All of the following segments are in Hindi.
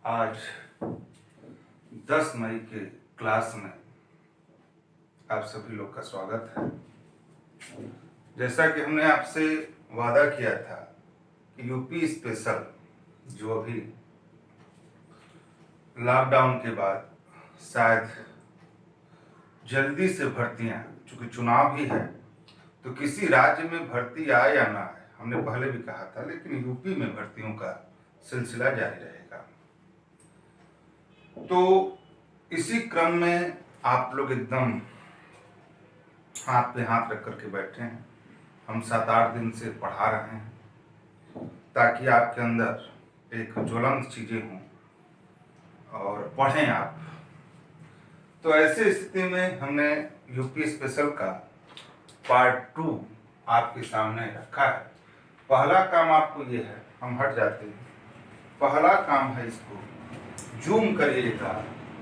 आज 10 मई के क्लास में आप सभी लोग का स्वागत है। जैसा कि हमने आपसे वादा किया था कि यूपी स्पेशल जो अभी लॉकडाउन के बाद शायद जल्दी से भर्तियां, चूंकि चुनाव भी है तो किसी राज्य में भर्ती आए या ना आए, हमने पहले भी कहा था, लेकिन यूपी में भर्तियों का सिलसिला जारी रहेगा। तो इसी क्रम में आप लोग एकदम हाथ पे हाथ रख करके बैठे हैं। हम 7-8 दिन से पढ़ा रहे हैं ताकि आपके अंदर एक ज्वलंत चीजें हों और पढ़ें आप। तो ऐसे स्थिति में हमने यूपी स्पेशल का पार्ट 2 आपके सामने रखा है। पहला काम आपको ये है, हम हट जाते हैं। पहला काम है, इसको जूम करिएगा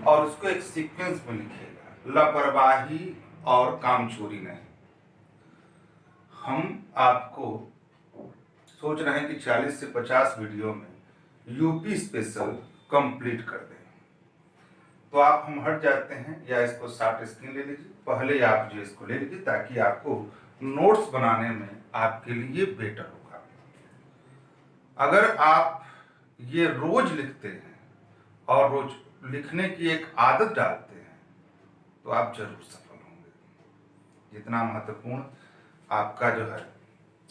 और उसको एक सीक्वेंस में लिखिएगा, लापरवाही और कामचोरी नहीं। हम आपको सोच रहे हैं कि 40 से 50 वीडियो में यूपी स्पेशल कंप्लीट कर दें। तो आप हम हट जाते हैं, या इसको शॉर्ट स्क्रीन ले लीजिए। पहले आप जो इसको ले लीजिए ताकि आपको नोट्स बनाने में आपके लिए बेटर होगा। अगर आप ये रोज लिखते हैं और रोज लिखने की एक आदत डालते हैं तो आप जरूर सफल होंगे। जितना महत्वपूर्ण आपका जो है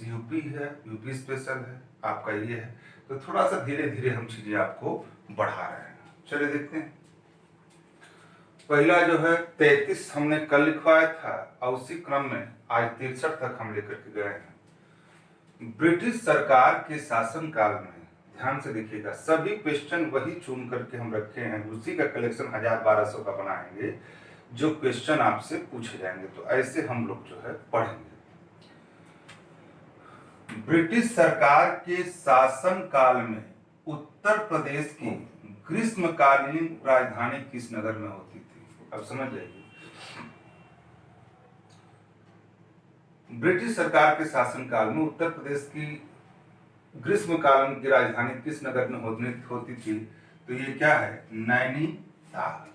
यूपी है, यूपी स्पेशल है, आपका ये है, तो थोड़ा सा धीरे धीरे हम चीजें आपको बढ़ा रहे हैं। चलिए देखते हैं। पहला जो है 33 हमने कल लिखवाया था और उसी क्रम में आज 63 तक हम लेकर के गए हैं। ब्रिटिश सरकार के शासनकाल में, ध्यान से देखिएगा, सभी क्वेश्चन वही चुन करके हम रखे हैं, उसी का कलेक्शन 1000-1200 का बनाएंगे जो क्वेश्चन आपसे पूछे जाएंगे। तो ऐसे हम लोग जो है पढ़ेंगे। ब्रिटिश सरकार के शासन काल में उत्तर प्रदेश की ग्रीष्मकालीन राजधानी किस नगर में होती थी? अब समझ जाइए। ब्रिटिश सरकार के शासन काल में उत्तर प्रदेश की ग्रीष्मकालीन की राजधानी किस नगर में होती थी? तो ये क्या है? नैनीताल।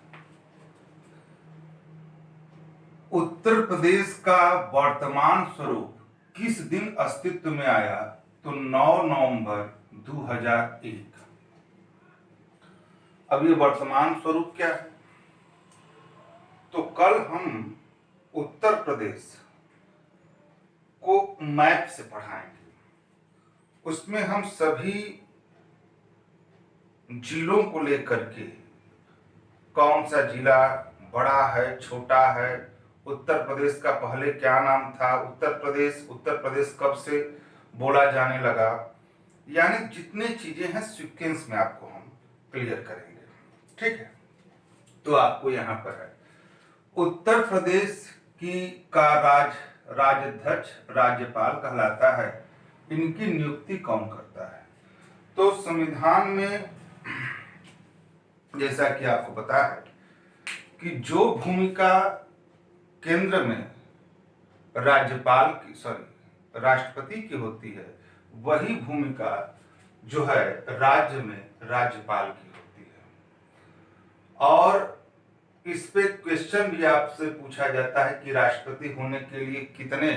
उत्तर प्रदेश का वर्तमान स्वरूप किस दिन अस्तित्व में आया? तो 9 नवंबर 2001। अब ये वर्तमान स्वरूप क्या है? तो कल हम उत्तर प्रदेश को मैप से पढ़ाएंगे। उसमें हम सभी जिलों को लेकर के, कौन सा जिला बड़ा है, छोटा है, उत्तर प्रदेश का पहले क्या नाम था, उत्तर प्रदेश कब से बोला जाने लगा, यानी जितने चीजें हैं सीक्वेंस में आपको हम क्लियर करेंगे। ठीक है? तो आपको यहां पर है उत्तर प्रदेश की का राजाध्यक्ष राज्यपाल कहलाता है। इनकी नियुक्ति कौन करता है? तो संविधान में जैसा कि आपको पता है कि जो भूमिका केंद्र में राष्ट्रपति की होती है, वही भूमिका जो है राज्य में राज्यपाल की होती है। और इस पे क्वेश्चन भी आपसे पूछा जाता है कि राष्ट्रपति होने के लिए कितने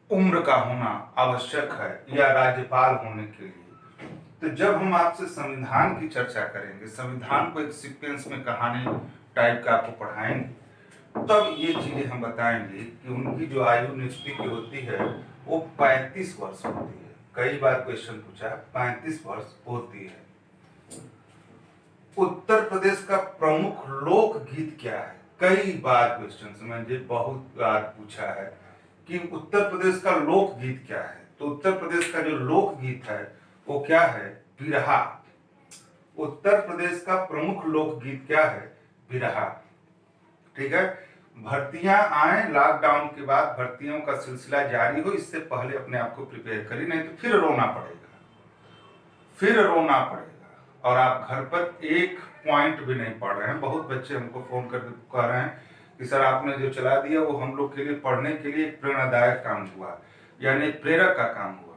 उम्र का होना आवश्यक है, या राज्यपाल होने के लिए। तो जब हम आपसे संविधान की चर्चा करेंगे, संविधान को एक सीक्वेंस में कहानी टाइप का आपको पढ़ाएंगे, तब ये चीजें हम बताएंगे कि उनकी जो आयु नियुक्ति की होती है वो 35 वर्ष होती है। कई बार क्वेश्चन पूछा, 35 वर्ष होती है। उत्तर प्रदेश का प्रमुख लोकगीत क्या है? कई बार क्वेश्चन मैंने बहुत बार पूछा है कि उत्तर प्रदेश का लोकगीत क्या है। तो उत्तर प्रदेश का जो लोकगीत है वो क्या है? बिरहा। उत्तर प्रदेश का प्रमुख लोकगीत क्या है? बिरहा। ठीक है? भर्तियां आए, लॉकडाउन के बाद भर्तियों का सिलसिला जारी हो, इससे पहले अपने आप को प्रिपेयर करिए, नहीं तो फिर रोना पड़ेगा। और आप घर पर एक पॉइंट भी नहीं पढ़ रहे हैं। बहुत बच्चे हमको फोन करके कह रहे हैं कि सर आपने जो चला दिया वो हम लोग के लिए पढ़ने के लिए एक प्रेरणादायक काम हुआ, यानी एक प्रेरक का काम हुआ।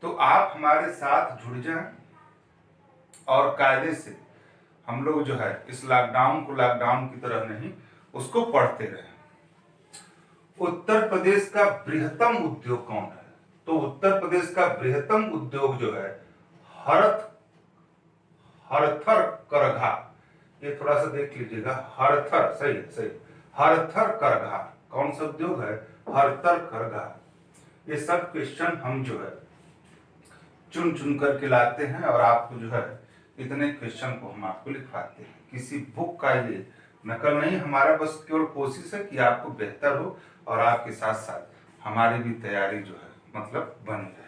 तो आप हमारे साथ जुड़ जाएं और कायदे से हम लोग जो है इस लॉकडाउन को लॉकडाउन की तरह नहीं उसको पढ़ते रहे। उत्तर प्रदेश का बृहत्तम उद्योग कौन है? तो उत्तर प्रदेश का बृहत्तम उद्योग जो है हरथर करघा, ये थोड़ा सा देख लीजिएगा, हरथर, सही सही, हरथर करघा कौन सा उद्योग है? हरथर करघा। ये सब क्वेश्चन हम जो है चुन चुन करके लाते हैं और आपको जो है इतने क्वेश्चन को हम आपको लिखवाते हैं। किसी बुक का ये नकल नहीं, हमारा बस केवल कोशिश है कि आपको बेहतर हो और आपके साथ साथ हमारी भी तैयारी जो है मतलब बनी रहे।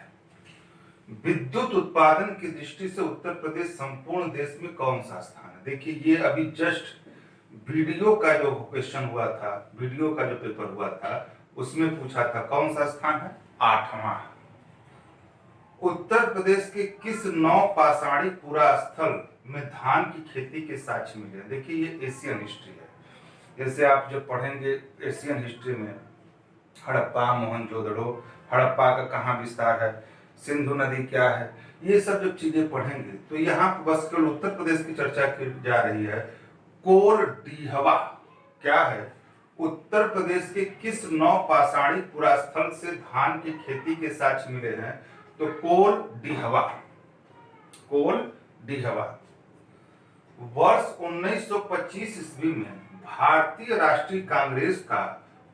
विद्युत उत्पादन की दृष्टि से उत्तर प्रदेश संपूर्ण देश में कौन सा स्थान है? देखिए ये अभी जस्ट वीडियो का जो क्वेश्चन हुआ था, वीडियो का जो पेपर हुआ था उसमें पूछा था कौन सा स्थान है? 8वां। उत्तर प्रदेश के किस नौ पाषाणी पुरा स्थल में धान की खेती के साक्ष्य मिले? देखिए ये एशियन हिस्ट्री है, जैसे आप जब पढ़ेंगे एशियन हिस्ट्री में हड़प्पा, मोहनजोदड़ो, हड़प्पा का कहाँ विस्तार है, सिंधु नदी क्या है, ये सब जब चीजें पढ़ेंगे तो यहाँ बस केवल उत्तर प्रदेश की चर्चा की जा रही है। कोरडीहवा क्या है? उत्तर प्रदेश के किस नौ पाषाणी पुरा स्थल से धान की खेती के साक्ष्य मिले हैं? तो कोरडीहवा, कोरडीहवा। वर्ष 1925 ईस्वी में भारतीय राष्ट्रीय कांग्रेस का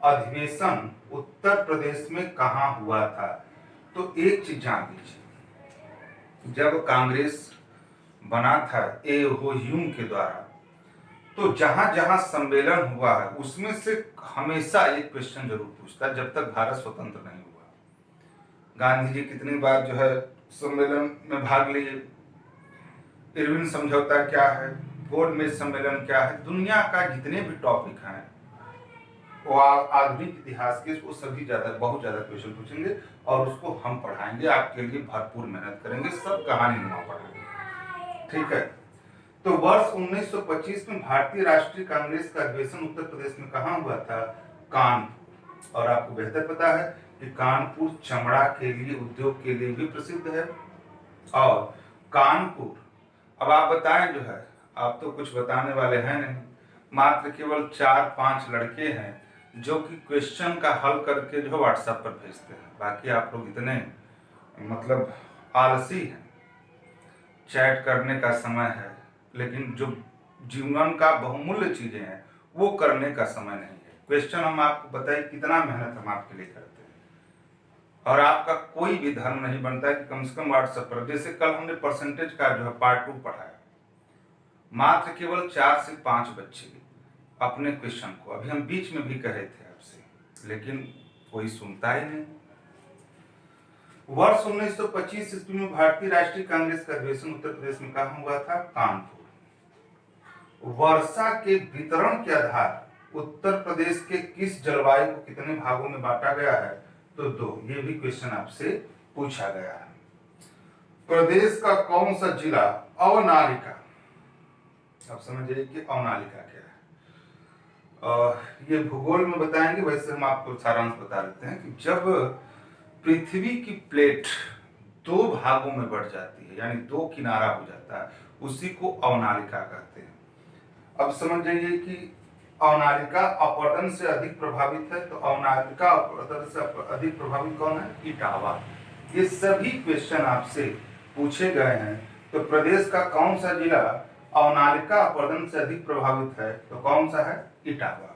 अधिवेशन उत्तर प्रदेश में कहां हुआ था? तो एक चीज जान लीजिए, जब कांग्रेस बना था ए हो ह्यूम के द्वारा, तो जहां जहां सम्मेलन हुआ है उसमें से हमेशा एक क्वेश्चन जरूर पूछता है, जब तक भारत स्वतंत्र नहीं हुआ। गांधी जी कितनी बार जो है सम्मेलन में भाग लिए, इरविन समझौता क्या है, गोलमेज सम्मेलन क्या है, दुनिया का जितने भी टॉपिक हैं वो आधुनिक इतिहास के वो सभी बहुत ज्यादा क्वेश्चन पूछेंगे और उसको हम पढ़ाएंगे, आपके लिए भरपूर मेहनत करेंगे, सब कहानी नुमा पढ़ाएंगे, ठीक है। तो वर्ष 1925 में भारतीय राष्ट्रीय कांग्रेस का अधिवेशन उत्तर प्रदेश में कहां हुआ था? कानपुर। और आपको बेहतर पता है कि कानपुर चमड़ा के लिए, उद्योग के लिए भी प्रसिद्ध है। और कानपुर, अब आप बताएं जो है, आप तो कुछ बताने वाले हैं नहीं, मात्र केवल 4-5 लड़के हैं जो कि क्वेश्चन का हल करके जो व्हाट्सएप पर भेजते हैं, बाकी आप लोग इतने मतलब आलसी हैं। चैट करने का समय है लेकिन जो जीवन का बहुमूल्य चीजें हैं वो करने का समय नहीं है। क्वेश्चन हम आपको बताइए कितना मेहनत हम आपके लिए करते हैं और आपका कोई भी धर्म नहीं बनता है कि कम से कम व्हाट्सएप पर, जैसे कल हमने परसेंटेज का जो है पार्ट 2 पढ़ाया, मात्र केवल 4 से 5 बच्चे अपने क्वेश्चन को, अभी हम बीच में भी कहे थे आपसे, लेकिन कोई सुनता ही नहीं। वर्ष 1925 ईस्वी में भारतीय राष्ट्रीय कांग्रेस का अधिवेशन उत्तर प्रदेश में कहां हुआ था? कानपुर। वर्षा के वितरण के आधार उत्तर प्रदेश के किस जलवायु को कितने भागों में बांटा गया है? तो 2। ये भी क्वेश्चन आपसे पूछा गया है। प्रदेश का कौन सा जिला अवनालिका, अब समझिए कि अवनालिका क्या है। ये भूगोल में बताएंगे, वैसे हम आपको सारांश बता देते हैं कि जब पृथ्वी की प्लेट 2 भागों में बढ़ जाती है, यानी 2 किनारा हो जाता है, उसी को अवनालिका कहते हैं। अब समझ जाइए कि अवनालिका अपवर्तन से अधिक प्रभावित है, तो अवनालिका अपवर्तन से अधिक प्रभावित कौन है? इटावा। ये सभी क्वेश्चन आपसे पूछे गए हैं। तो प्रदेश का कौन सा जिला अवनालिका अपवर्तन से अधिक प्रभावित है? तो कौन सा है? इटावा।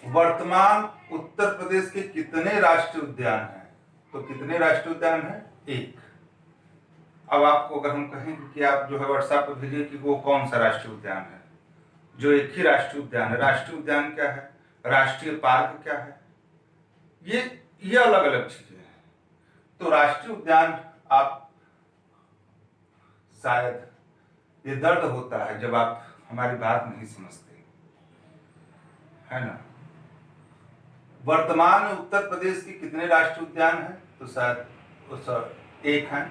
वर्तमान उत्तर प्रदेश के कितने राष्ट्रीय उद्यान हैं? तो कितने राष्ट्रीय उद्यान हैं? 1। अब आपको अगर हम कहें कि आप जो है व्हाट्सएप पर भेजिए कि वो कौन सा राष्ट्रीय उद्यान है, जो एक ही राष्ट्रीय उद्यान है। राष्ट्रीय उद्यान क्या है, राष्ट्रीय पार्क क्या है, ये अलग अलग चीजें हैं। तो राष्ट्रीय उद्यान आप शायद, ये दर्द होता है जब आप हमारी बात नहीं समझते, है ना। वर्तमान में उत्तर प्रदेश के कितने राष्ट्रीय उद्यान हैं? तो शायद 1 है।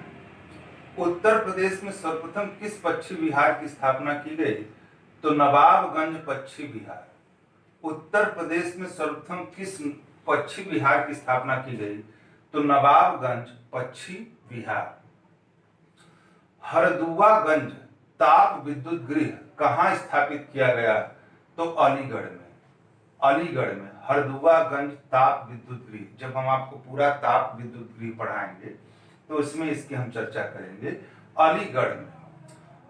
उत्तर प्रदेश में सर्वप्रथम किस पक्षी विहार की स्थापना की गई? तो नवाबगंज पक्षी विहार। उत्तर प्रदेश में सर्वप्रथम किस पक्षी विहार की स्थापना की गई? तो नवाबगंज पक्षी विहार। हरदुआगंज ताप विद्युत गृह कहाँ स्थापित किया गया? तो अलीगढ़ में। अलीगढ़ में हरदुआगंज ताप विद्युत गृह। जब हम आपको पूरा ताप विद्युत गृह पढ़ाएंगे तो इसमें इसकी हम चर्चा करेंगे। अलीगढ़ में।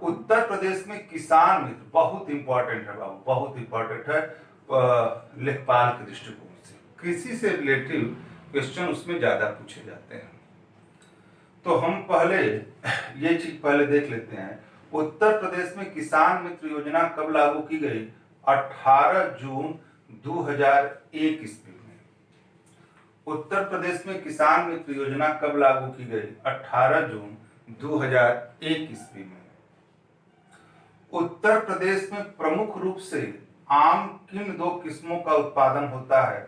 उत्तर प्रदेश में किसान मित्र, बहुत इंपॉर्टेंट है बाबू, बहुत इंपॉर्टेंट है लेखपाल के दृष्टिकोण से। कृषि से रिलेटिव क्वेश्चन उसमें ज्यादा पूछे जाते हैं। तो हम पहले ये चीज पहले देख लेते हैं। उत्तर प्रदेश में किसान मित्र योजना कब लागू की गई? 18 जून 2001 ईस्वी में। उत्तर प्रदेश में किसान मित्र योजना कब लागू की गई? 18 जून 2001 ईस्वी में। उत्तर प्रदेश में प्रमुख रूप से आम किन दो किस्मों का उत्पादन होता है?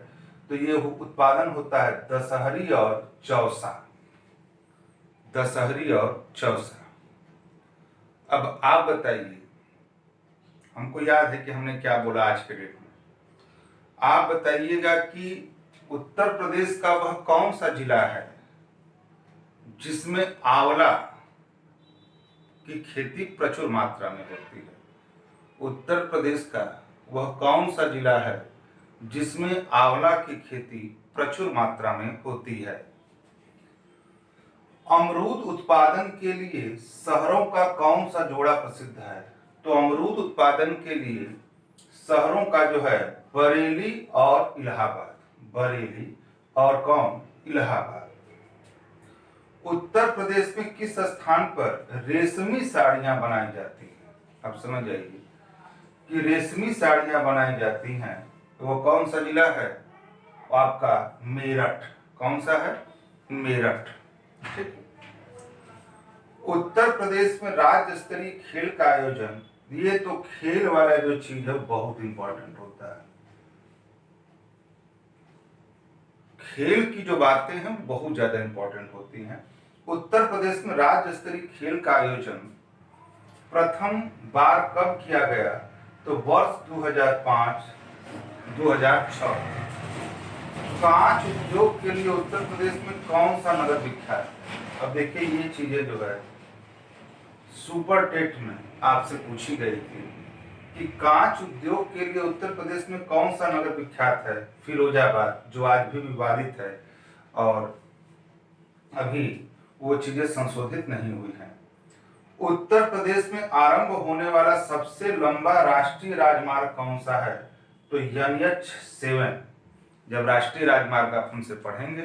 तो ये उत्पादन होता है दशहरी और चौसा। दशहरी और चौसा। अब आप बताइए, हमको याद है कि हमने क्या बोला आज के डेट में। आप बताइएगा कि उत्तर प्रदेश का वह कौन सा जिला है जिसमें आंवला की खेती प्रचुर मात्रा में होती है? उत्तर प्रदेश का वह कौन सा जिला है जिसमें आंवला की खेती प्रचुर मात्रा में होती है? अमरूद उत्पादन के लिए शहरों का कौन सा जोड़ा प्रसिद्ध है? तो अमरूद उत्पादन के लिए शहरों का जो है बरेली और इलाहाबाद। बरेली और कौन? इलाहाबाद। उत्तर प्रदेश में किस स्थान पर रेशमी साड़ियां बनाई जाती हैं? अब समझ जाइए कि रेशमी साड़ियां बनाई जाती हैं तो वो कौन सा जिला है? आपका मेरठ। कौन सा है? मेरठ। ठीक। उत्तर प्रदेश में राज्य स्तरीय खेल का आयोजन, ये तो खेल वाला जो चीज है बहुत इंपॉर्टेंट होता है। खेल की जो बातें हैं बहुत ज्यादा इंपॉर्टेंट होती हैं। उत्तर प्रदेश में राज्य स्तरीय खेल का आयोजन प्रथम बार कब किया गया? तो वर्ष 2005-2006। कांच उद्योग के लिए उत्तर प्रदेश में कौन सा नगर विख्यात है? अब देखिए ये चीजें जो है सुपर टेट में आपसे पूछी गई थी कि कांच उद्योग के लिए उत्तर प्रदेश में कौन सा नगर विख्यात है? फिरोजाबाद, जो आज भी विवादित है और अभी वो चीजें संशोधित नहीं हुई हैं। उत्तर प्रदेश में आरंभ होने वाला सबसे लंबा राष्ट्रीय राजमार्ग कौन सा है? तो NH7। जब राष्ट्रीय राजमार्ग आप हमसे पढ़ेंगे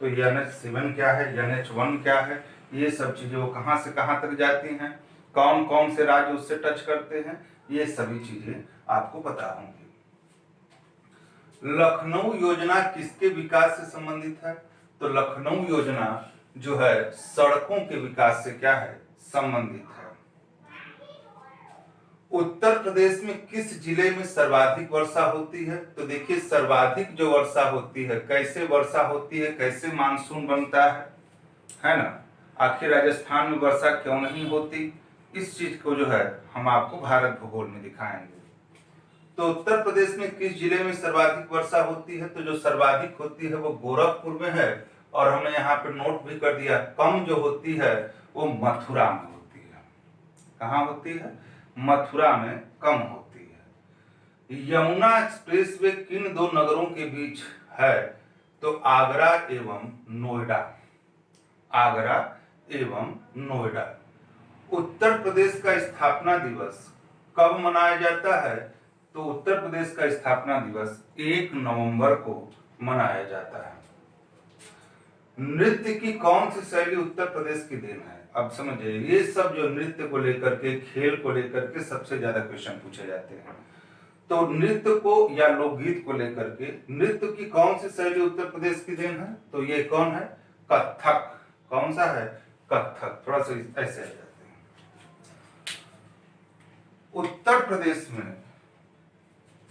तो NH7 क्या है, NH1 क्या है, ये सब चीजें वो कहां से कहां तक जाती हैं, कौन कौन से राज्य उससे टच करते हैं, ये सभी चीजें आपको पता होंगी। लखनऊ योजना किसके विकास से संबंधित है? तो लखनऊ योजना जो है सड़कों के विकास से क्या है? संबंधित है। उत्तर प्रदेश में किस जिले में सर्वाधिक वर्षा होती है? तो देखिए सर्वाधिक जो वर्षा होती है, कैसे वर्षा होती है, कैसे मानसून बनता है ना? आखिर राजस्थान में वर्षा क्यों नहीं होती? इस चीज को जो है हम आपको भारत भूगोल में दिखाएंगे। तो उत्तर प्रदेश में किस जिले में सर्वाधिक वर्षा होती है? तो जो सर्वाधिक होती है वो गोरखपुर में है, और हमने यहाँ पे नोट भी कर दिया कम जो होती है वो मथुरा में होती है। कहाँ होती है? मथुरा में कम होती है। यमुना एक्सप्रेसवे किन दो नगरों के बीच है? तो आगरा एवं नोएडा। आगरा एवं नोएडा। उत्तर प्रदेश का स्थापना दिवस कब मनाया जाता है? तो उत्तर प्रदेश का स्थापना दिवस 1 नवंबर को मनाया जाता है। नृत्य की कौन सी शैली उत्तर प्रदेश की देन है? अब समझिए ये सब जो नृत्य को लेकर के, खेल को लेकर के सबसे ज्यादा क्वेश्चन पूछे जाते हैं। तो नृत्य को या लोकगीत को लेकर के नृत्य की कौन सी शैली उत्तर प्रदेश की देन है? तो ये कौन है? कथक। कौन सा है? कथक। थोड़ा सा ऐसे आ जाते हैं। उत्तर प्रदेश में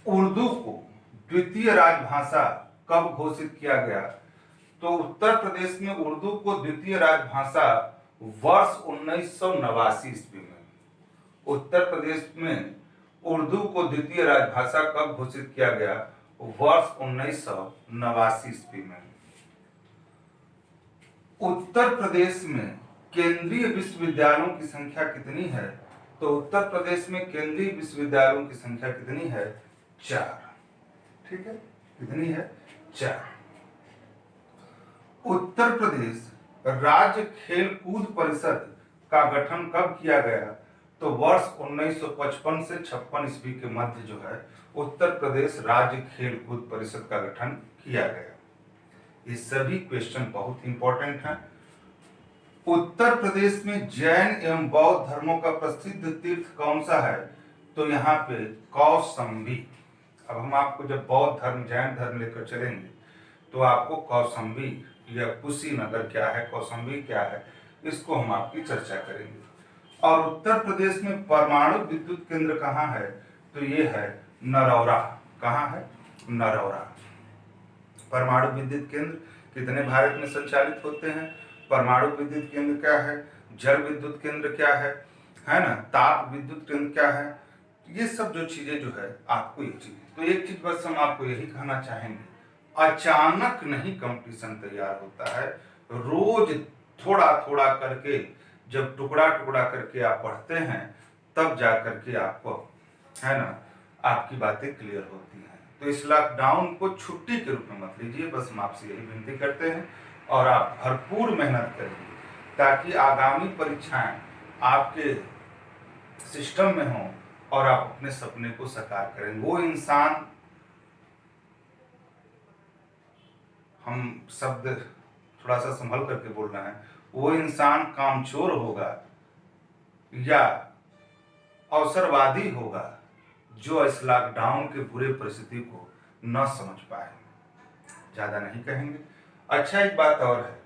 उर्दू को द्वितीय राजभाषा कब घोषित किया गया? तो उत्तर प्रदेश में उर्दू को द्वितीय राजभाषा वर्ष 1989 ईस्वी में। उत्तर प्रदेश में उर्दू को द्वितीय राजभाषा कब घोषित किया गया? वर्ष 1989 ईस्वी में। उत्तर प्रदेश में केंद्रीय विश्वविद्यालयों की संख्या कितनी है? तो उत्तर प्रदेश में केंद्रीय विश्वविद्यालयों की संख्या कितनी है? 4। ठीक है, कितनी है? 4। उत्तर प्रदेश राज्य खेल कूद परिषद का गठन कब किया गया? तो वर्ष 1955 से 56 ईस्वी के मध्य जो है उत्तर प्रदेश राज्य खेल कूद परिषद का गठन किया गया। ये सभी क्वेश्चन बहुत इंपॉर्टेंट हैं। उत्तर प्रदेश में जैन एवं बौद्ध धर्मों का प्रसिद्ध तीर्थ कौन सा है? तो यहाँ पे कौशाम्बी। अब हम आपको जब बौद्ध धर्म जैन धर्म लेकर चलेंगे तो आपको कौशाम्बी या कुशीनगर क्या है, कौशाम्बी क्या है, इसको हम आपकी चर्चा करेंगे। और उत्तर प्रदेश में परमाणु विद्युत केंद्र कहाँ है? तो ये है नरौरा। कहाँ है? नरौरा। परमाणु विद्युत केंद्र कितने भारत में संचालित होते हैं? परमाणु विद्युत केंद्र क्या है, जल विद्युत केंद्र क्या है ना, ताप विद्युत केंद्र क्या है, ये सब जो चीजें जो है आपको ये चीज। तो एक चीज बस हम आपको यही कहना चाहेंगे, अचानक नहीं कंपटीशन तैयार होता है, रोज थोड़ा थोड़ा करके जब टुकड़ा टुकड़ा करके आप पढ़ते हैं तब जा करके आपको है ना आपकी बातें क्लियर होती हैं। तो इस लॉकडाउन को छुट्टी के रूप में मत लीजिए, बस हम आपसे यही विनती करते हैं और आप भरपूर मेहनत करिए ताकि आगामी परीक्षाएं आपके सिस्टम में हों और आप अपने सपने को साकार करें। वो इंसान, हम शब्द थोड़ा सा संभल करके बोलना है, वो इंसान कामचोर होगा या अवसरवादी होगा जो इस लॉकडाउन के बुरे परिस्थिति को न समझ पाए। ज्यादा नहीं कहेंगे। अच्छा, एक बात और है,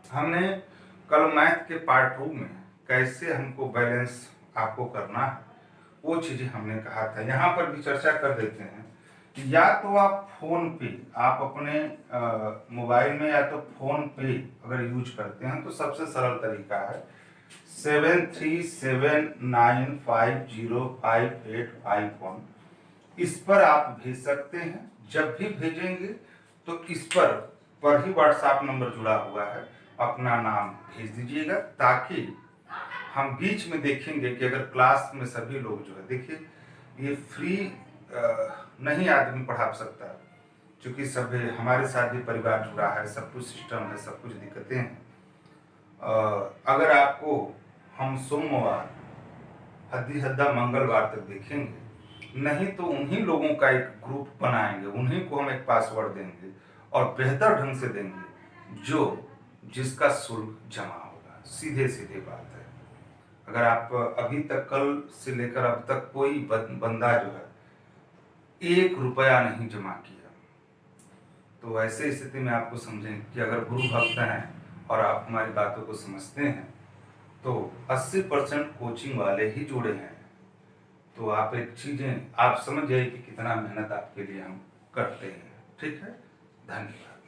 हमने कल मैथ के पार्ट 2 में कैसे हमको बैलेंस आपको करना है वो चीजें हमने कहा था, यहाँ पर भी चर्चा कर देते हैं। या तो आप फोन पे, आप अपने मोबाइल में या तो फोन पे अगर यूज करते हैं तो सबसे सरल तरीका है 7379505851, इस पर आप भेज सकते हैं। जब भी भेजेंगे तो इस पर ही व्हाट्सएप नंबर जुड़ा हुआ है, अपना नाम भेज दीजिएगा ताकि हम बीच में देखेंगे कि अगर क्लास में सभी लोग जो है, देखिए ये फ्री नहीं आदमी पढ़ा सकता, क्योंकि सब हमारे साथ भी परिवार जुड़ा है, सब कुछ सिस्टम है, सब कुछ दिक्कतें हैं। अगर आपको हम सोमवार हद्दी हद्दा मंगलवार तक देखेंगे, नहीं तो उन्हीं लोगों का एक ग्रुप बनाएंगे, उन्हीं को हम एक पासवर्ड देंगे और बेहतर ढंग से देंगे जिसका शुल्क जमा होगा। सीधे सीधे बात है। अगर आप अभी तक कल से लेकर अब तक कोई बंदा जो है 1 रुपया नहीं जमा किया, तो ऐसे स्थिति में आपको समझें कि अगर गुरु भक्त हैं और आप हमारी बातों को समझते हैं तो 80% कोचिंग वाले ही जुड़े हैं। तो आप एक चीजें आप समझ जाइए कि कितना मेहनत आपके लिए हम करते हैं। ठीक है, धन्यवाद।